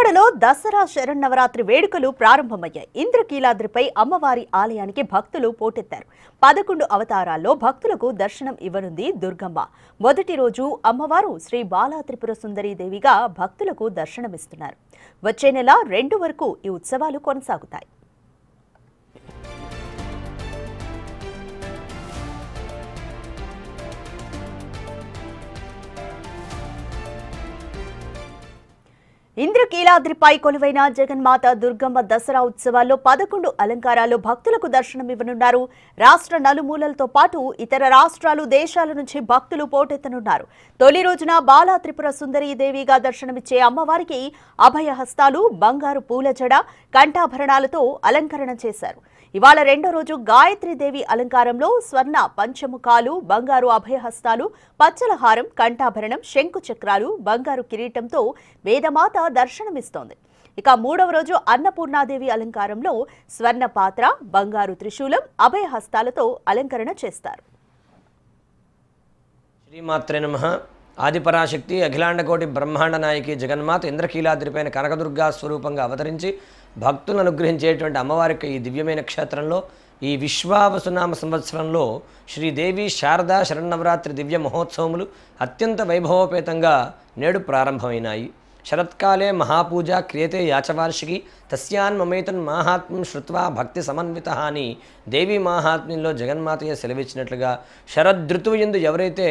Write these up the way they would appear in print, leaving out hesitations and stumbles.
విజయవాడలో దసరా శరన్నవరాత్రి వేడుకలు ప్రారంభమయ్యాయి. ఇంద్రకీలాద్రిపై అమ్మవారి ఆలయానికి భక్తులు పోటెత్తారు. 11 అవతారాల్లో భక్తులకు దర్శనం ఇవ్వనుంది దుర్గమ్మ. మొదటి రోజు అమ్మవారు శ్రీ బాలా త్రిపుర సుందరీ దేవిగా భక్తులకు దర్శనమిస్తున్నారు. వచ్చే నెల 2 వరకు ఈ ఉత్సవాలు కొనసాగుతాయి. ఇంద్రకీలాద్రిపై కొలువైన జగన్మాత దుర్గమ్మ దసరా ఉత్సవాల్లో 11 అలంకారాల్లో భక్తులకు దర్శనమివ్వనున్నారు. రాష్ట్ర నలుమూలలతో పాటు ఇతర రాష్ట్రాలు, దేశాల నుంచి భక్తులు పోటెత్తనున్నారు. తొలి రోజున బాలా త్రిపుర సుందరీ దేవిగా దర్శనమిచ్చే అమ్మవారికి అభయహస్తాలు, బంగారు పూల జడ, కంఠాభరణాలతో అలంకరణ చేశారు. ఇవాళ రెండో రోజు గాయత్రీదేవి అలంకారంలో స్వర్ణ పంచముఖాలు, బంగారు అభయహస్తాలు, పచ్చల హారం, కంఠాభరణం, శంకు చక్రాలు, బంగారు కిరీటంతో వేదమాత దర్శనమిస్తోంది. ఇక మూడవ రోజు అన్నపూర్ణాదేవి అలంకారంలో స్వర్ణ పాత్ర, బంగారు త్రిశూలం, అభయహస్తాలతో అలంకరణ చేస్తారు. శ్రీమాత్రే నమః. ఆదిపరాశక్తి అఖిలాండకోటి బ్రహ్మాండ నాయకి జగన్మాత ఇంద్రకీలాద్రిపైన కనకదుర్గా స్వరూపంగా అవతరించి భక్తులను అనుగ్రహించేటువంటి అమ్మవారికి ఈ దివ్యమైన క్షేత్రంలో ఈ విశ్వావసునామ సంవత్సరంలో శ్రీదేవి శారదా శరన్నవరాత్రి దివ్య మహోత్సవములు అత్యంత వైభవోపేతంగా నేడు ప్రారంభమైనాయి. శరత్కాలే మహాపూజ క్రియతే యాచవార్షికి తస్యాన్మమేతన్ మాహాత్మ్యం శ్రుత్వా భక్తి సమన్విత అని దేవీ మాహాత్మ్యంలో జగన్మాతయ్య సెలవిచ్చినట్లుగా శరదృతువు యందు ఎవరైతే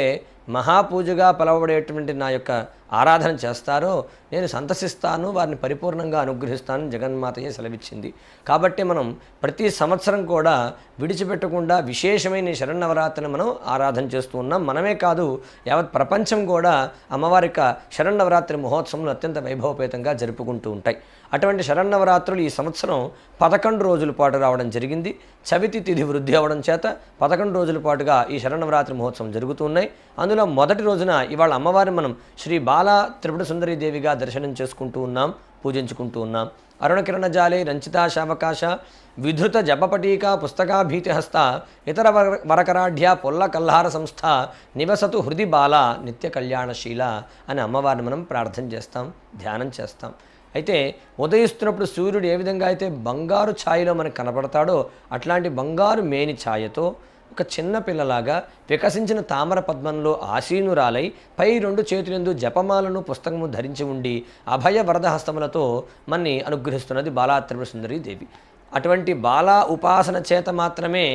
మహాపూజగా పిలువబడేటువంటి నా యొక్క ఆరాధన చేస్తారో నేను సంతసిస్తాను, వారిని పరిపూర్ణంగా అనుగ్రహిస్తాను జగన్మాతయ్య సెలవిచ్చింది. కాబట్టి మనం ప్రతి సంవత్సరం కూడా విడిచిపెట్టకుండా విశేషమైన శరన్నవరాత్రిని మనం ఆరాధన చేస్తూ ఉన్నాం. మనమే కాదు, యావత్ ప్రపంచం కూడా అమ్మవారి శరన్నవరాత్రి మహోత్సవం అత్యంత వైభవపేతంగా జరుపుకుంటూ ఉంటాయి. అటువంటి శరన్నవరాత్రులు ఈ సంవత్సరం 11 రోజుల పాటు రావడం జరిగింది. చవితి తిథి వృద్ధి అవ్వడం చేత 11 రోజుల పాటుగా ఈ శరన్నవరాత్రి మహోత్సవం జరుగుతున్నాయి. అందులో మొదటి రోజున ఇవాళ అమ్మవారిని మనం శ్రీ బాలా త్రిపుర సుందరీ దేవిగా దర్శనం చేసుకుంటూ ఉన్నాం, పూజించుకుంటూ ఉన్నాం. అరుణకిరణ జాలే రంచితా శావకాశ విధృత జపపటీకా పుస్తకాభీతిహస్త ఇతర వరకరాఢ్య పొల్ల కల్హార సంస్థ నివసతు హృది బాల నిత్య కళ్యాణశీల అని అమ్మవారిని మనం ప్రార్థన చేస్తాం, ధ్యానం చేస్తాం. అయితే ఉదయిస్తున్నప్పుడు సూర్యుడు ఏ విధంగా అయితే బంగారు ఛాయలో మనకు కనపడతాడో అట్లాంటి బంగారు మేని ఛాయతో ఒక చిన్న పిల్లలాగా వికసించిన తామర పద్మంలో ఆసీనురాలై పై 2 చేతులందు జపమాలను పుస్తకము ధరించి ఉండి అభయ వరదహస్తములతో మన్ని అనుగ్రహిస్తున్నది బాలా త్రిపుర సుందరీ దేవి. అటువంటి బాలా ఉపాసన చేత మాత్రమే,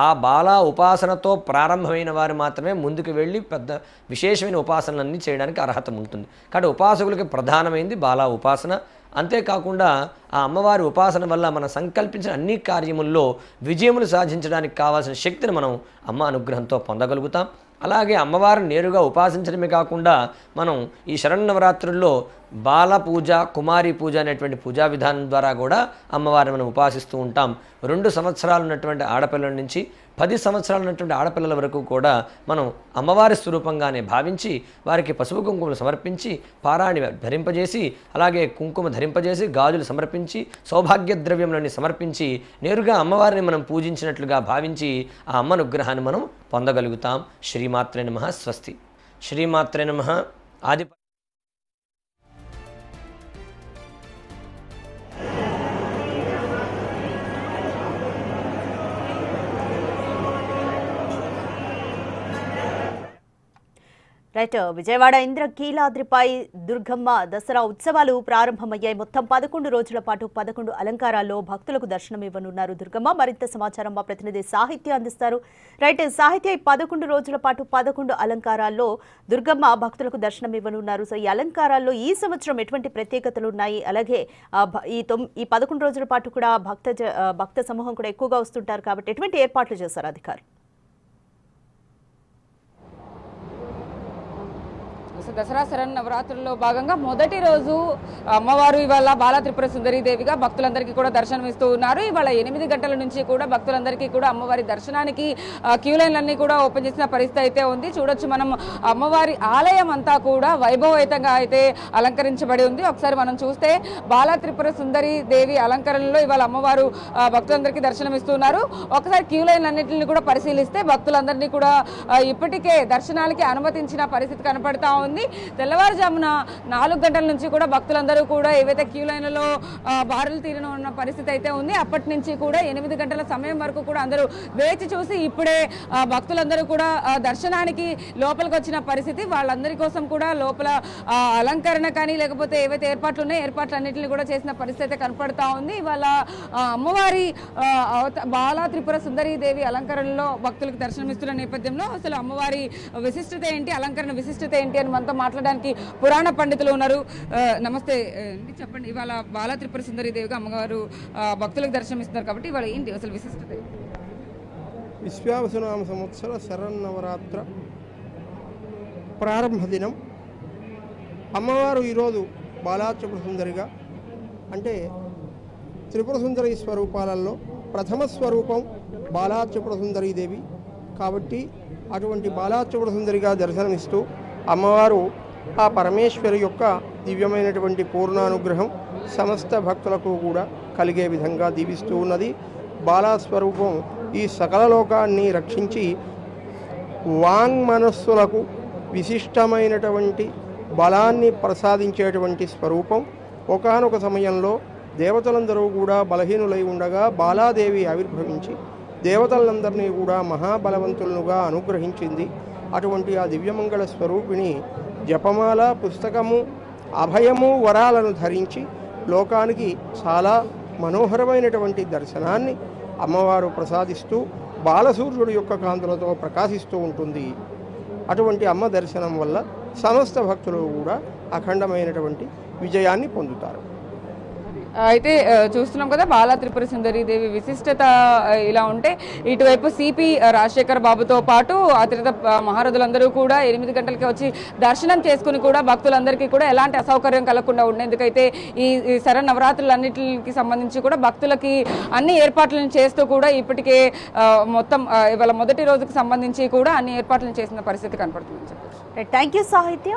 ఆ బాలా ఉపాసనతో ప్రారంభమైన వారు మాత్రమే ముందుకు వెళ్ళి పెద్ద విశేషమైన ఉపాసనలన్నీ చేయడానికి అర్హత ఉంటుంది. కాబట్టి ఉపాసకులకి ప్రధానమైంది బాలా ఉపాసన. అంతేకాకుండా ఆ అమ్మవారి ఉపాసన వల్ల మనం సంకల్పించిన అన్ని కార్యముల్లో విజయములు సాధించడానికి కావాల్సిన శక్తిని మనం అమ్మ అనుగ్రహంతో పొందగలుగుతాం. అలాగే అమ్మవారిని నేరుగా ఉపాసించడమే కాకుండా మనం ఈ శరన్నవరాత్రుల్లో బాల పూజ, కుమారి పూజ అనేటువంటి పూజా విధానం ద్వారా కూడా అమ్మవారిని మనం ఉపాసిస్తూ ఉంటాం. 2 సంవత్సరాలు ఉన్నటువంటి ఆడపిల్లల నుంచి 10 సంవత్సరాలు ఉన్నటువంటి ఆడపిల్లల వరకు కూడా మనం అమ్మవారి స్వరూపంగానే భావించి వారికి పసుపు కుంకుమలు సమర్పించి పారాణి ధరింపజేసి అలాగే కుంకుమ ధరింపజేసి గాజులు సమర్పించి సౌభాగ్య ద్రవ్యములని సమర్పించి నేరుగా అమ్మవారిని మనం పూజించినట్లుగా భావించి ఆ అమ్మ అనుగ్రహాన్ని మనం పొందగలుగుతాం. శ్రీమాత్రే నమః. స్వస్తి. శ్రీమాత్రే నమః. ఆది రైట్. విజయవాడ ఇంద్రకీలాద్రిపై దుర్గమ్మ దసరా ఉత్సవాలు ప్రారంభమయ్యాయి. మొత్తం 11 రోజుల పాటు 11 అలంకారాల్లో భక్తులకు దర్శనం ఇవ్వనున్నారు దుర్గమ్మ. మరింత సమాచారం మా ప్రతినిధి సాహిత్య అందిస్తారు. రైట్ సాహిత్య, 11 రోజుల పాటు 11 అలంకారాల్లో దుర్గమ్మ భక్తులకు దర్శనం ఇవ్వనున్నారు. సో ఈ అలంకారాల్లో ఈ సంవత్సరం ఎటువంటి ప్రత్యేకతలు ఉన్నాయి? అలాగే ఈ 11 రోజుల పాటు కూడా భక్త సమూహం కూడా ఎక్కువగా వస్తుంటారు కాబట్టి ఎటువంటి ఏర్పాట్లు చేశారు అధికారులు? దసరా శరన్నవరాత్రుల్లో భాగంగా మొదటి రోజు అమ్మవారు ఇవాళ బాలా త్రిపుర సుందరీ దేవిగా భక్తులందరికీ కూడా దర్శనమిస్తూ ఉన్నారు. ఇవాళ 8 గంటల నుంచి కూడా భక్తులందరికీ కూడా అమ్మవారి దర్శనానికి క్యూ లైన్లన్నీ కూడా ఓపెన్ చేసిన పరిస్థితి అయితే ఉంది. చూడొచ్చు మనం అమ్మవారి ఆలయం అంతా కూడా వైభవయుతంగా అయితే అలంకరించబడి ఉంది. ఒకసారి మనం చూస్తే బాలా త్రిపుర సుందరీ దేవి అలంకరణలో ఇవాళ అమ్మవారు భక్తులందరికీ దర్శనమిస్తున్నారు. ఒకసారి క్యూ లైన్లన్నింటినీ కూడా పరిశీలిస్తే భక్తులందరినీ కూడా ఇప్పటికే దర్శనాలకి అనుమతించిన పరిస్థితి కనపడతా ఉంది. కానీ తెల్లవారుజామున 4 గంటల నుంచి కూడా భక్తులందరూ కూడా ఏవైతే క్యూ లైన్లలో బారులు తీరిన ఉన్న పరిస్థితి అయితే ఉంది. అప్పటి నుంచి కూడా 8 గంటల సమయం వరకు కూడా అందరూ వేచి చూసి ఇప్పుడే భక్తులందరూ కూడా దర్శనానికి లోపలికి వచ్చిన పరిస్థితి. వాళ్ళందరి కోసం కూడా లోపల అలంకరణ కానీ లేకపోతే ఏవైతే ఏర్పాట్లు ఉన్నాయో ఏర్పాట్లన్నింటినీ కూడా చేసిన పరిస్థితి అయితే కనపడతా ఉంది. ఇవాళ అమ్మవారి బాలా త్రిపుర సుందరీదేవి అలంకరణలో భక్తులకు దర్శనమిస్తున్న నేపథ్యంలో అసలు అమ్మవారి విశిష్టత ఏంటి, అలంకరణ విశిష్టత ఏంటి అని మనతో మాట్లాడడానికి పురాణ పండితులు ఉన్నారు. నమస్తే, చెప్పండి. ఇవాళ బాలా త్రిపుర సుందరీదేవిగా అమ్మగారు భక్తులకు దర్శనమిస్తున్నారు కాబట్టి ఇవాళ ఏంటి అసలు విశిష్టత? విశ్వావసునామ సంవత్సర శరన్నవరాత్ర ప్రారంభ దినం. అమ్మవారు ఈరోజు బాలా త్రిపుర సుందరిగా, అంటే త్రిపుర సుందరి స్వరూపాలలో ప్రథమ స్వరూపం బాలా త్రిపుర సుందరీదేవి కాబట్టి అటువంటి బాలా త్రిపుర సుందరిగా దర్శనమిస్తూ అమ్మవారు ఆ పరమేశ్వరి యొక్క దివ్యమైనటువంటి పూర్ణానుగ్రహం సమస్త భక్తులకు కూడా కలిగే విధంగా దీవిస్తూ ఉన్నది. బాలా స్వరూపం ఈ సకల లోకాన్ని రక్షించి వాంగ్మనస్సులకు విశిష్టమైనటువంటి బలాన్ని ప్రసాదించేటువంటి స్వరూపం. ఒకానొక సమయంలో దేవతలందరూ కూడా బలహీనులై ఉండగా బాలాదేవి ఆవిర్భవించి దేవతలందరినీ కూడా మహాబలవంతులుగా అనుగ్రహించింది. అటువంటి ఆ దివ్యమంగళ స్వరూపిణి జపమాల, పుస్తకము, అభయము, వరాలను ధరించి లోకానికి చాలా మనోహరమైనటువంటి దర్శనాన్ని అమ్మవారు ప్రసాదిస్తూ బాలసూర్యుడి యొక్క కాంతులతో ప్రకాశిస్తూ ఉంటుంది. అటువంటి అమ్మ దర్శనం వల్ల సమస్త భక్తులు కూడా అఖండమైనటువంటి విజయాన్ని పొందుతారు. అయితే చూస్తున్నాం కదా బాలా త్రిపుర సుందరీదేవి విశిష్టత ఇలా ఉంటే ఇటువైపు సిపి రాజశేఖర్ బాబుతో పాటు అతిరథ మహారథులందరూ కూడా 8 గంటలకి వచ్చి దర్శనం చేసుకుని కూడా భక్తులందరికీ కూడా ఎలాంటి అసౌకర్యం కలగకుండా ఉండేందుకైతే ఈ శరన్నవరాత్రులన్నిటికి సంబంధించి కూడా భక్తులకి అన్ని ఏర్పాట్లను చేస్తూ కూడా ఇప్పటికే మొత్తం ఇవాళ మొదటి రోజుకు సంబంధించి కూడా అన్ని ఏర్పాట్లను చేసిన పరిస్థితి కనపడుతుందని చెప్పచ్చు. థ్యాంక్ యూ సాహిత్య.